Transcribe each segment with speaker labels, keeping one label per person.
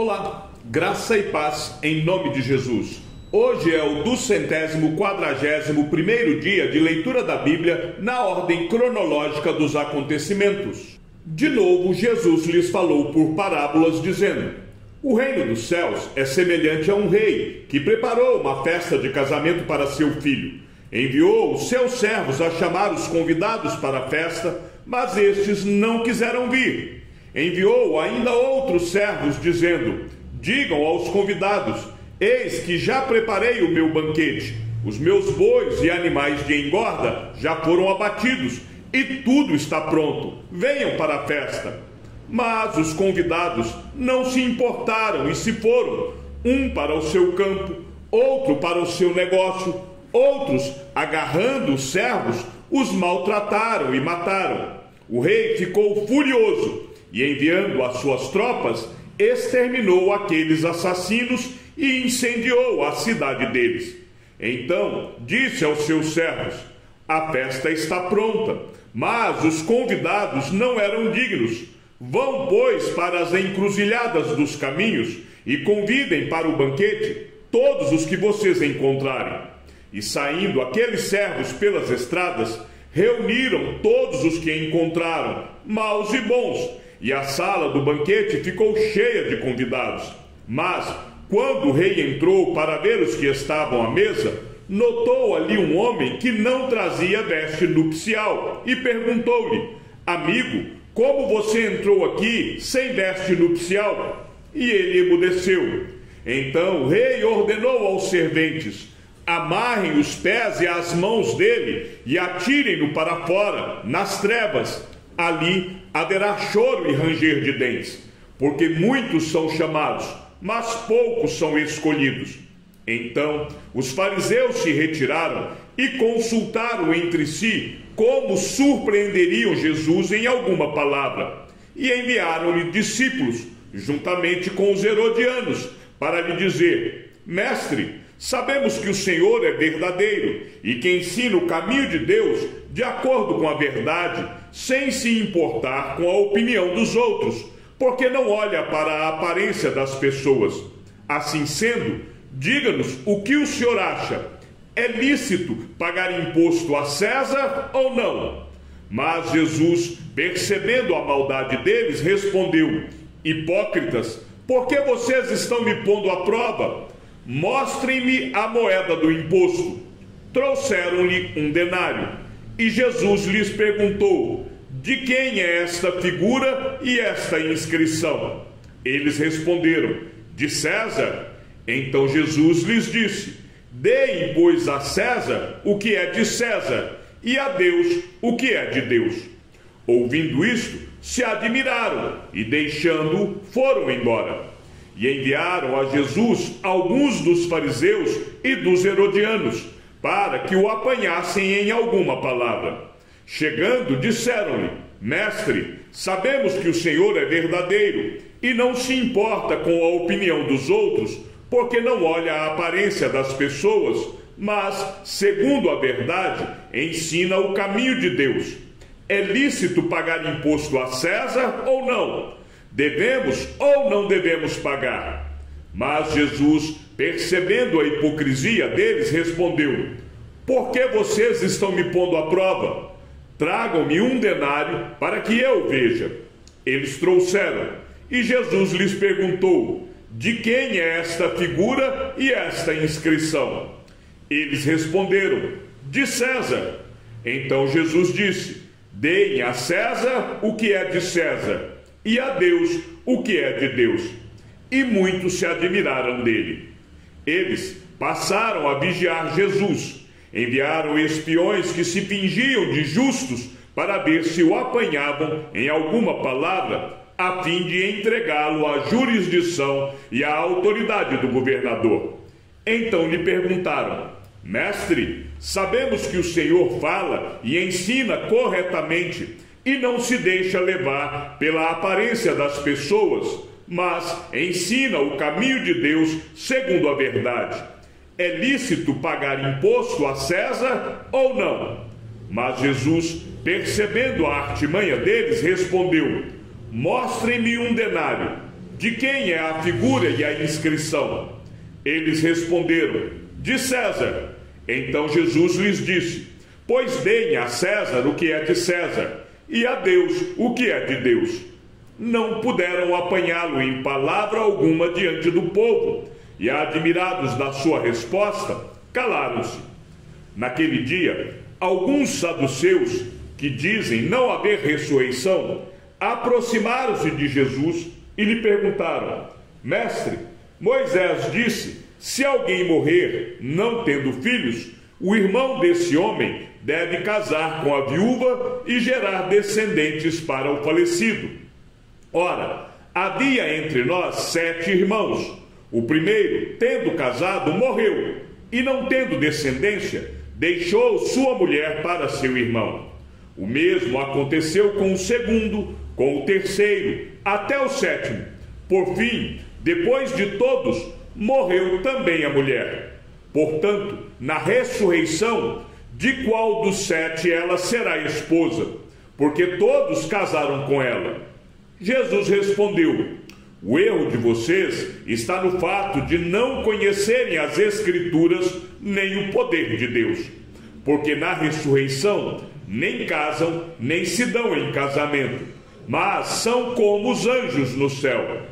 Speaker 1: Olá, graça e paz em nome de Jesus. Hoje é o 241º dia de leitura da Bíblia na ordem cronológica dos acontecimentos. De novo, Jesus lhes falou por parábolas, dizendo: o reino dos céus é semelhante a um rei que preparou uma festa de casamento para seu filho. Enviou os seus servos a chamar os convidados para a festa, mas estes não quiseram vir. Enviou ainda outros servos, dizendo: digam aos convidados: eis que já preparei o meu banquete. Os meus bois e animais de engorda já foram abatidos, e tudo está pronto. Venham para a festa. Mas os convidados não se importaram e se foram, um para o seu campo, outro para o seu negócio. Outros, agarrando os servos, os maltrataram e mataram. O rei ficou furioso e, enviando as suas tropas, exterminou aqueles assassinos e incendiou a cidade deles. Então disse aos seus servos: a festa está pronta, mas os convidados não eram dignos. Vão, pois, para as encruzilhadas dos caminhos e convidem para o banquete todos os que vocês encontrarem. E saindo aqueles servos pelas estradas, reuniram todos os que encontraram, maus e bons, e a sala do banquete ficou cheia de convidados. Mas, quando o rei entrou para ver os que estavam à mesa, notou ali um homem que não trazia veste nupcial e perguntou-lhe: amigo, como você entrou aqui sem veste nupcial? E ele emudeceu. Então o rei ordenou aos serventes: amarrem os pés e as mãos dele e atirem-no para fora, nas trevas. Ali haverá choro e ranger de dentes, porque muitos são chamados, mas poucos são escolhidos. Então os fariseus se retiraram e consultaram entre si como surpreenderiam Jesus em alguma palavra. E enviaram-lhe discípulos, juntamente com os herodianos, para lhe dizer: mestre, sabemos que o Senhor é verdadeiro e que ensina o caminho de Deus de acordo com a verdade, sem se importar com a opinião dos outros, porque não olha para a aparência das pessoas. Assim sendo, diga-nos o que o senhor acha. É lícito pagar imposto a César ou não? Mas Jesus, percebendo a maldade deles, respondeu: hipócritas, por que vocês estão me pondo à prova? Mostrem-me a moeda do imposto. Trouxeram-lhe um denário. E Jesus lhes perguntou: de quem é esta figura e esta inscrição? Eles responderam: de César. Então Jesus lhes disse: deem, pois, a César o que é de César, e a Deus o que é de Deus. Ouvindo isto, se admiraram e, deixando-o, foram embora. E enviaram a Jesus alguns dos fariseus e dos herodianos, para que o apanhassem em alguma palavra. Chegando, disseram-lhe: mestre, sabemos que o Senhor é verdadeiro e não se importa com a opinião dos outros, porque não olha a aparência das pessoas, mas, segundo a verdade, ensina o caminho de Deus. É lícito pagar imposto a César ou não? Devemos ou não devemos pagar? Mas Jesus, percebendo a hipocrisia deles, respondeu: por que vocês estão me pondo à prova? Tragam-me um denário para que eu veja. Eles trouxeram, e Jesus lhes perguntou: de quem é esta figura e esta inscrição? Eles responderam: de César. Então Jesus disse: deem a César o que é de César, e a Deus o que é de Deus. E muitos se admiraram dele. Eles passaram a vigiar Jesus. Enviaram espiões que se fingiam de justos para ver se o apanhavam em alguma palavra, a fim de entregá-lo à jurisdição e à autoridade do governador. Então lhe perguntaram: mestre, sabemos que o Senhor fala e ensina corretamente e não se deixa levar pela aparência das pessoas, mas ensina o caminho de Deus segundo a verdade. É lícito pagar imposto a César ou não? Mas Jesus, percebendo a artimanha deles, respondeu: mostrem-me um denário. de quem é a figura e a inscrição? Eles responderam: de César. Então Jesus lhes disse: pois deem a César o que é de César, e a Deus o que é de Deus. Não puderam apanhá-lo em palavra alguma diante do povo, e admirados da sua resposta, calaram-se. Naquele dia, alguns saduceus, que dizem não haver ressurreição, aproximaram-se de Jesus e lhe perguntaram: mestre, Moisés disse: se alguém morrer não tendo filhos, o irmão desse homem deve casar com a viúva e gerar descendentes para o falecido. Ora, havia entre nós 7 irmãos. O primeiro, tendo casado, morreu, e não tendo descendência, deixou sua mulher para seu irmão. O mesmo aconteceu com o segundo, com o terceiro, até o 7º. Por fim, depois de todos, morreu também a mulher. Portanto, na ressurreição, de qual dos 7 ela será esposa? Porque todos casaram com ela. Jesus respondeu: o erro de vocês está no fato de não conhecerem as Escrituras nem o poder de Deus. Porque na ressurreição nem casam, nem se dão em casamento, mas são como os anjos no céu.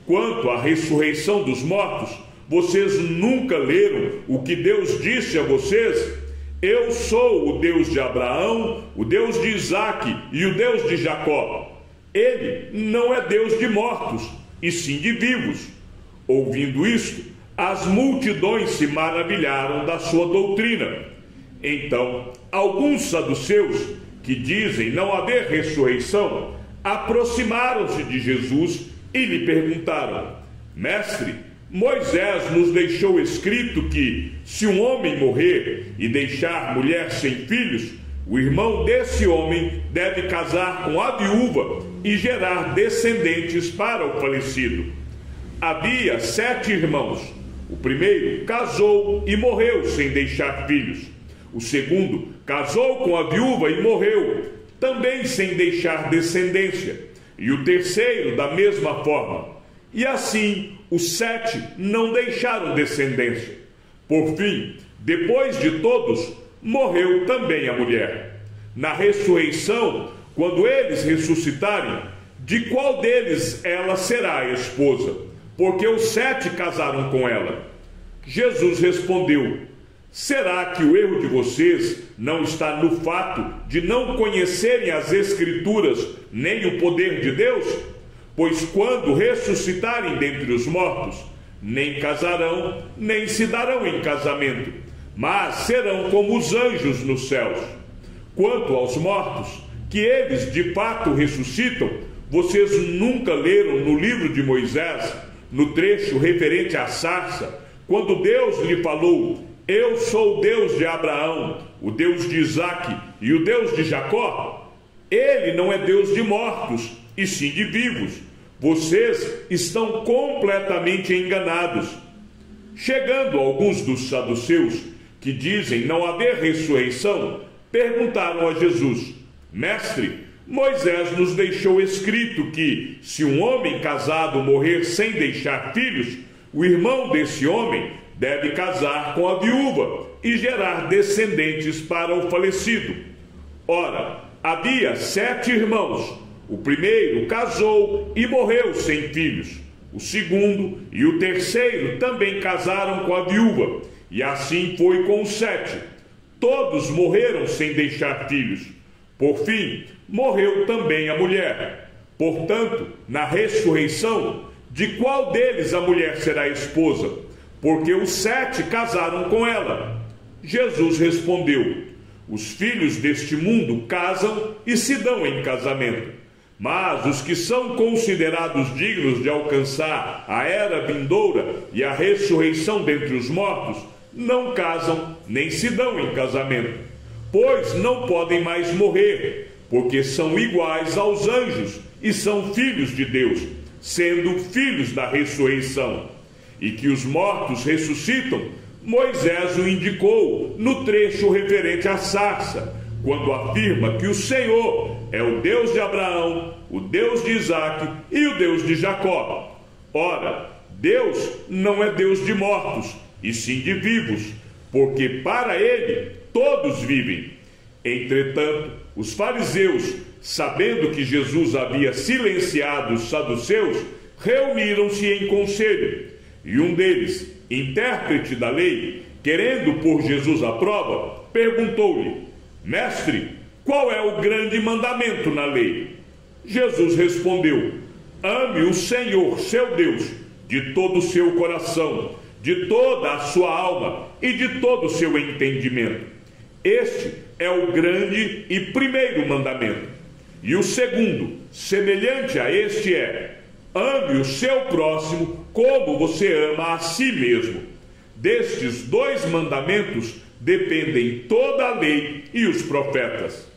Speaker 1: Quanto à ressurreição dos mortos, vocês nunca leram o que Deus disse a vocês? Eu sou o Deus de Abraão, o Deus de Isaque e o Deus de Jacó. Ele não é Deus de mortos, e sim de vivos. Ouvindo isto, as multidões se maravilharam da sua doutrina. Então, alguns saduceus, que dizem não haver ressurreição, aproximaram-se de Jesus e lhe perguntaram: mestre, Moisés nos deixou escrito que, se um homem morrer e deixar mulher sem filhos, o irmão desse homem deve casar com a viúva e gerar descendentes para o falecido. Havia 7 irmãos. O primeiro casou e morreu sem deixar filhos. O segundo casou com a viúva e morreu, também sem deixar descendência. E o terceiro da mesma forma. E assim, os 7 não deixaram descendência. Por fim, depois de todos, morreu também a mulher. Na ressurreição, quando eles ressuscitarem, de qual deles ela será a esposa? Porque os 7 casaram com ela. Jesus respondeu: será que o erro de vocês não está no fato de não conhecerem as Escrituras nem o poder de Deus? Pois quando ressuscitarem dentre os mortos, nem casarão, nem se darão em casamento, mas serão como os anjos nos céus. Quanto aos mortos, que eles de fato ressuscitam, vocês nunca leram no livro de Moisés, no trecho referente à sarça, quando Deus lhe falou: eu sou o Deus de Abraão, o Deus de Isaque e o Deus de Jacó? Ele não é Deus de mortos, e sim de vivos. Vocês estão completamente enganados. Chegando alguns dos saduceus, que dizem não haver ressurreição, perguntaram a Jesus: mestre, Moisés nos deixou escrito que, se um homem casado morrer sem deixar filhos, o irmão desse homem deve casar com a viúva e gerar descendentes para o falecido. Ora, havia 7 irmãos. O primeiro casou e morreu sem filhos. O segundo e o terceiro também casaram com a viúva, e assim foi com os 7. Todos morreram sem deixar filhos. Por fim, morreu também a mulher. Portanto, na ressurreição, de qual deles a mulher será esposa? Porque os 7 casaram com ela. Jesus respondeu: os filhos deste mundo casam e se dão em casamento. Mas os que são considerados dignos de alcançar a era vindoura e a ressurreição dentre os mortos, não casam nem se dão em casamento, pois não podem mais morrer, porque são iguais aos anjos e são filhos de Deus, sendo filhos da ressurreição. E que os mortos ressuscitam, Moisés o indicou no trecho referente à sarça, quando afirma que o Senhor é o Deus de Abraão, o Deus de Isaque e o Deus de Jacó. Ora, Deus não é Deus de mortos, e sim de vivos, porque para ele todos vivem. Entretanto, os fariseus, sabendo que Jesus havia silenciado os saduceus, reuniram-se em conselho, e um deles, intérprete da lei, querendo pôr Jesus à prova, perguntou-lhe: Mestre, qual é o grande mandamento na lei? Jesus respondeu: Ame o Senhor, seu Deus, de todo o seu coração, de toda a sua alma e de todo o seu entendimento. Este é o grande e primeiro mandamento. E o segundo, semelhante a este, é: ame o seu próximo como você ama a si mesmo. Destes dois mandamentos dependem toda a lei e os profetas.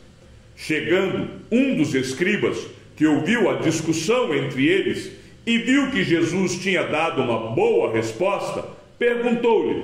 Speaker 1: Chegando um dos escribas, que ouviu a discussão entre eles e viu que Jesus tinha dado uma boa resposta, perguntou-lhe: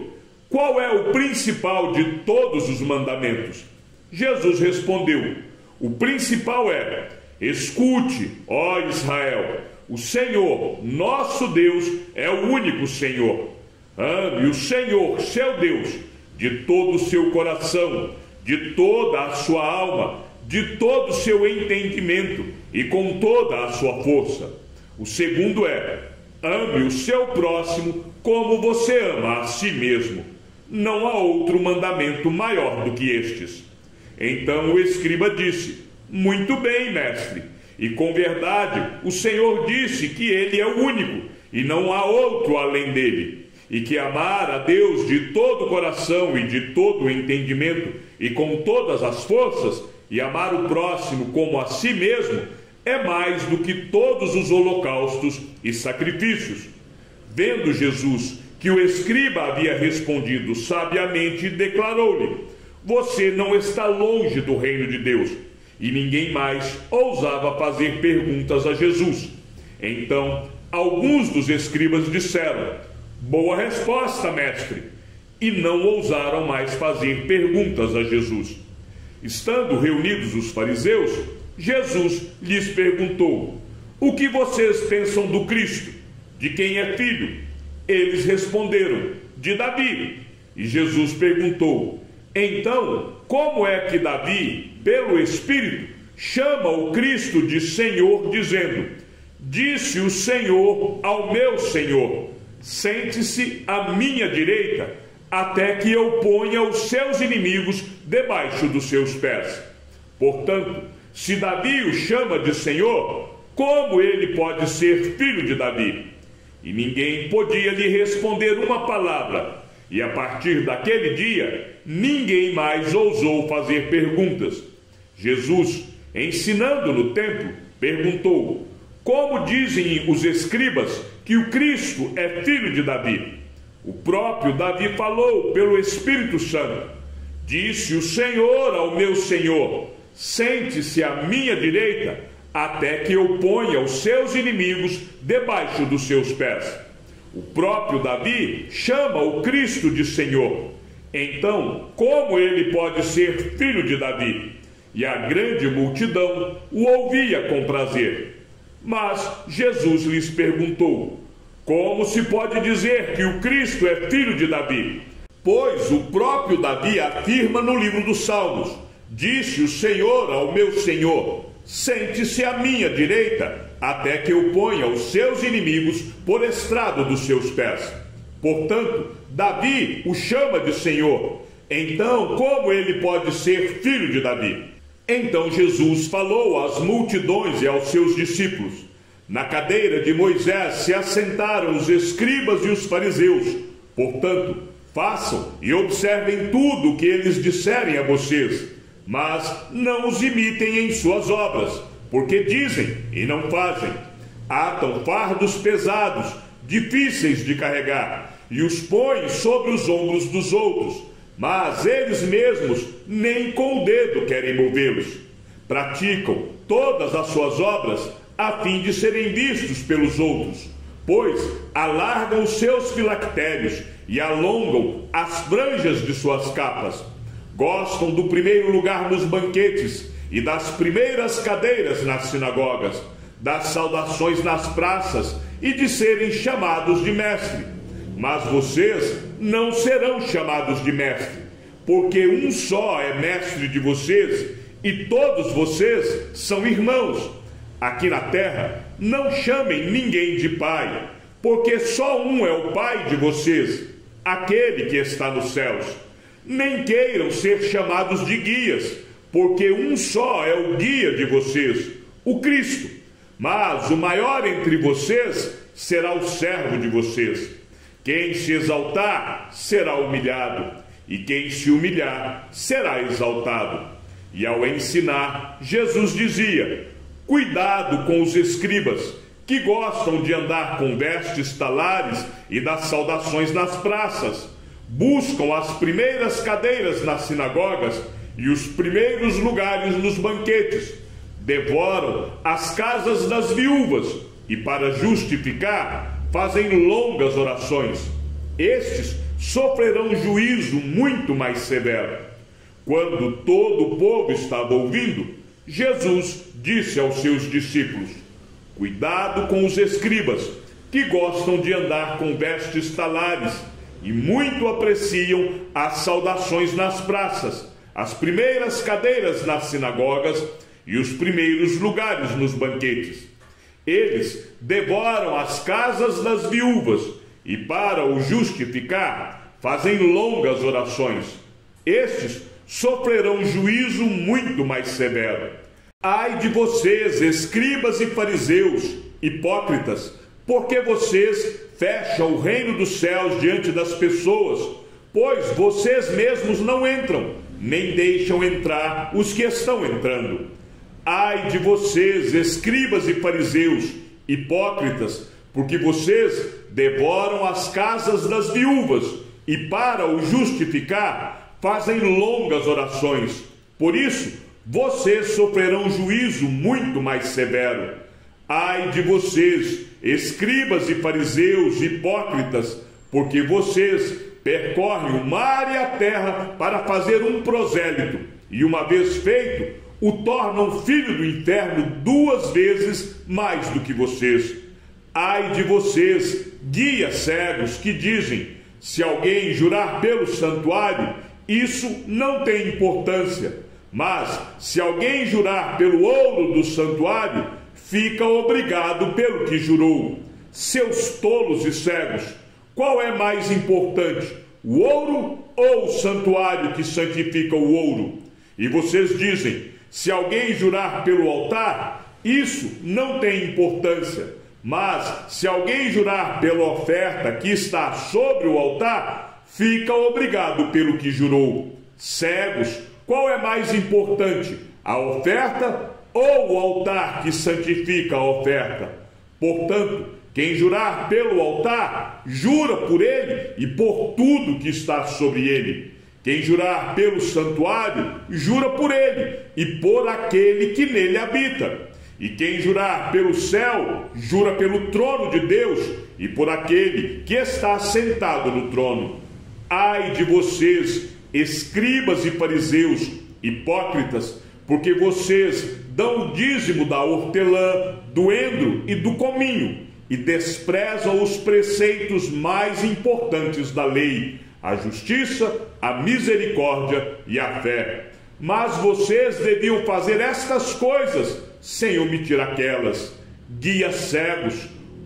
Speaker 1: qual é o principal de todos os mandamentos? Jesus respondeu: o principal é: escute, ó Israel, o Senhor, nosso Deus, é o único Senhor. Ame o Senhor, seu Deus, de todo o seu coração, de toda a sua alma, de todo o seu entendimento e com toda a sua força. O segundo é: ame o seu próximo como você ama a si mesmo. Não há outro mandamento maior do que estes. Então o escriba disse: muito bem, mestre. E com verdade o Senhor disse que ele é o único e não há outro além dele, e que amar a Deus de todo o coração e de todo o entendimento e com todas as forças, e amar o próximo como a si mesmo, é mais do que todos os holocaustos e sacrifícios. Vendo Jesus que o escriba havia respondido sabiamente, declarou-lhe: você não está longe do reino de Deus. E ninguém mais ousava fazer perguntas a Jesus. Então, alguns dos escribas disseram: boa resposta, mestre. E não ousaram mais fazer perguntas a Jesus. Estando reunidos os fariseus, Jesus lhes perguntou: o que vocês pensam do Cristo? De quem é filho? Eles responderam: de Davi. E Jesus perguntou: então, como é que Davi, pelo Espírito, chama o Cristo de Senhor, dizendo: disse o Senhor ao meu Senhor: sente-se à minha direita, até que eu ponha os seus inimigos debaixo dos seus pés. Portanto, se Davi o chama de Senhor, como ele pode ser filho de Davi? E ninguém podia lhe responder uma palavra. E a partir daquele dia, ninguém mais ousou fazer perguntas. Jesus, ensinando no templo, perguntou: como dizem os escribas que o Cristo é filho de Davi? O próprio Davi falou pelo Espírito Santo: disse o Senhor ao meu Senhor: sente-se à minha direita, até que eu ponha os seus inimigos debaixo dos seus pés. O próprio Davi chama o Cristo de Senhor. Então, como ele pode ser filho de Davi? E a grande multidão o ouvia com prazer. Mas Jesus lhes perguntou: como se pode dizer que o Cristo é filho de Davi? Pois o próprio Davi afirma no livro dos Salmos: disse o Senhor ao meu Senhor: sente-se à minha direita, até que eu ponha os seus inimigos por estrado dos seus pés. Portanto, Davi o chama de Senhor. Então, como ele pode ser filho de Davi? Então Jesus falou às multidões e aos seus discípulos: na cadeira de Moisés se assentaram os escribas e os fariseus. Portanto, façam e observem tudo o que eles disserem a vocês, mas não os imitem em suas obras, porque dizem e não fazem. Atam fardos pesados, difíceis de carregar, e os põem sobre os ombros dos outros, mas eles mesmos nem com o dedo querem movê-los. Praticam todas as suas obras a fim de serem vistos pelos outros, pois alargam os seus filactérios e alongam as franjas de suas capas. Gostam do primeiro lugar nos banquetes e das primeiras cadeiras nas sinagogas, das saudações nas praças e de serem chamados de mestre. Mas vocês não serão chamados de mestre, porque um só é mestre de vocês e todos vocês são irmãos. Aqui na terra, não chamem ninguém de pai, porque só um é o pai de vocês, aquele que está nos céus. Nem queiram ser chamados de guias, porque um só é o guia de vocês, o Cristo. Mas o maior entre vocês será o servo de vocês. Quem se exaltar será humilhado, e quem se humilhar será exaltado. E ao ensinar, Jesus dizia: cuidado com os escribas, que gostam de andar com vestes talares e das saudações nas praças. Buscam as primeiras cadeiras nas sinagogas e os primeiros lugares nos banquetes. Devoram as casas das viúvas e, para justificar, fazem longas orações. Estes sofrerão juízo muito mais severo. Quando todo o povo estava ouvindo, Jesus disse aos seus discípulos: cuidado com os escribas, que gostam de andar com vestes talares e muito apreciam as saudações nas praças, as primeiras cadeiras nas sinagogas e os primeiros lugares nos banquetes. Eles devoram as casas das viúvas e, para o justificar, fazem longas orações. Estes sofrerão juízo muito mais severo. Ai de vocês, escribas e fariseus, hipócritas, porque vocês fecham o reino dos céus diante das pessoas, pois vocês mesmos não entram, nem deixam entrar os que estão entrando. Ai de vocês, escribas e fariseus, hipócritas, porque vocês devoram as casas das viúvas e, para o justificar, fazem longas orações. Por isso, vocês sofrerão juízo muito mais severo. Ai de vocês, escribas e fariseus, hipócritas, porque vocês percorrem o mar e a terra para fazer um prosélito, e uma vez feito, o tornam filho do inferno 2 vezes mais do que vocês. Ai de vocês, guias cegos, que dizem: se alguém jurar pelo santuário, isso não tem importância, mas se alguém jurar pelo ouro do santuário, fica obrigado pelo que jurou. Seus tolos e cegos, qual é mais importante, o ouro ou o santuário que santifica o ouro? E vocês dizem: se alguém jurar pelo altar, isso não tem importância, mas se alguém jurar pela oferta que está sobre o altar, fica obrigado pelo que jurou. Cegos, qual é mais importante, a oferta ou o altar que santifica a oferta? Portanto, quem jurar pelo altar, jura por ele e por tudo que está sobre ele. Quem jurar pelo santuário, jura por ele e por aquele que nele habita. E quem jurar pelo céu, jura pelo trono de Deus e por aquele que está sentado no trono. Ai de vocês, escribas e fariseus, hipócritas, porque vocês dão o dízimo da hortelã, do endro e do cominho, e desprezam os preceitos mais importantes da lei: a justiça, a misericórdia e a fé. Mas vocês deviam fazer estas coisas sem omitir aquelas. Guias cegos,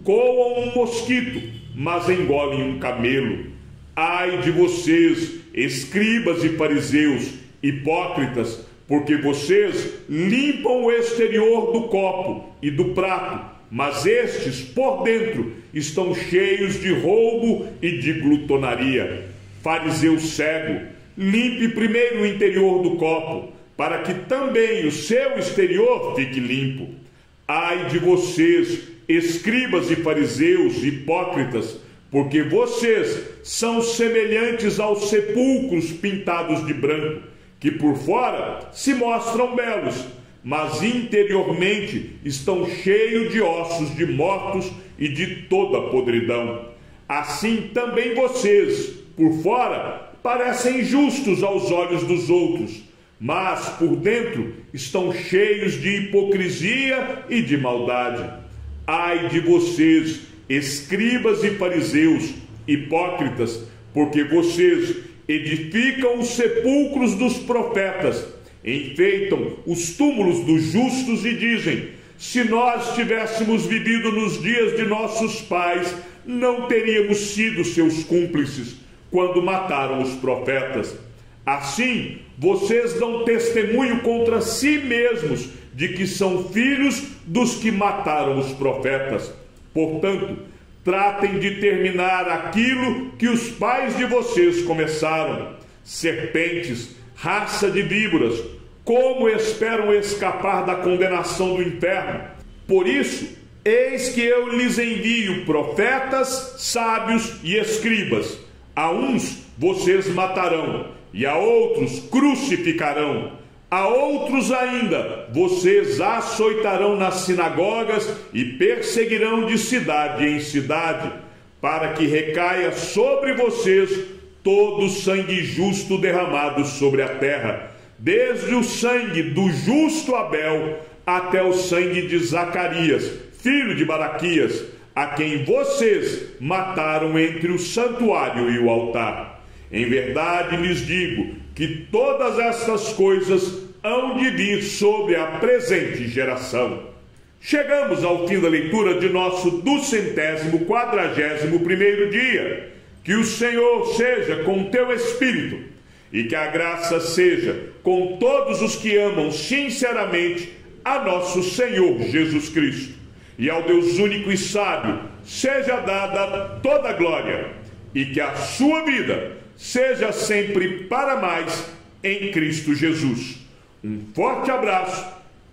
Speaker 1: coam um mosquito, mas engolem um camelo. Ai de vocês, escribas e fariseus, hipócritas, porque vocês limpam o exterior do copo e do prato, mas estes por dentro estão cheios de roubo e de glutonaria. Fariseu cego, limpe primeiro o interior do copo, para que também o seu exterior fique limpo. Ai de vocês, escribas e fariseus, hipócritas, porque vocês são semelhantes aos sepulcros pintados de branco, que por fora se mostram belos, mas interiormente estão cheios de ossos de mortos e de toda podridão. Assim também vocês, por fora, parecem justos aos olhos dos outros, mas por dentro estão cheios de hipocrisia e de maldade. Ai de vocês, escribas e fariseus, hipócritas, porque vocês edificam os sepulcros dos profetas, enfeitam os túmulos dos justos e dizem: se nós tivéssemos vivido nos dias de nossos pais, não teríamos sido seus cúmplices quando mataram os profetas. Assim, vocês dão testemunho contra si mesmos de que são filhos dos que mataram os profetas. Portanto, tratem de terminar aquilo que os pais de vocês começaram. Serpentes, raça de víboras, como esperam escapar da condenação do inferno? Por isso, eis que eu lhes envio profetas, sábios e escribas. A uns vocês matarão, e a outros crucificarão. A outros ainda vocês açoitarão nas sinagogas e perseguirão de cidade em cidade, para que recaia sobre vocês todo o sangue justo derramado sobre a terra, desde o sangue do justo Abel até o sangue de Zacarias, filho de Baraquias, a quem vocês mataram entre o santuário e o altar. Em verdade lhes digo que todas estas coisas hão de vir sobre a presente geração. Chegamos ao fim da leitura de nosso 241º dia. Que o Senhor seja com teu espírito e que a graça seja com todos os que amam sinceramente a nosso Senhor Jesus Cristo. E ao Deus único e sábio seja dada toda a glória, e que a sua vida seja sempre para mais em Cristo Jesus. Um forte abraço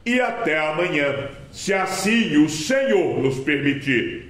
Speaker 1: e até amanhã, se assim o Senhor nos permitir.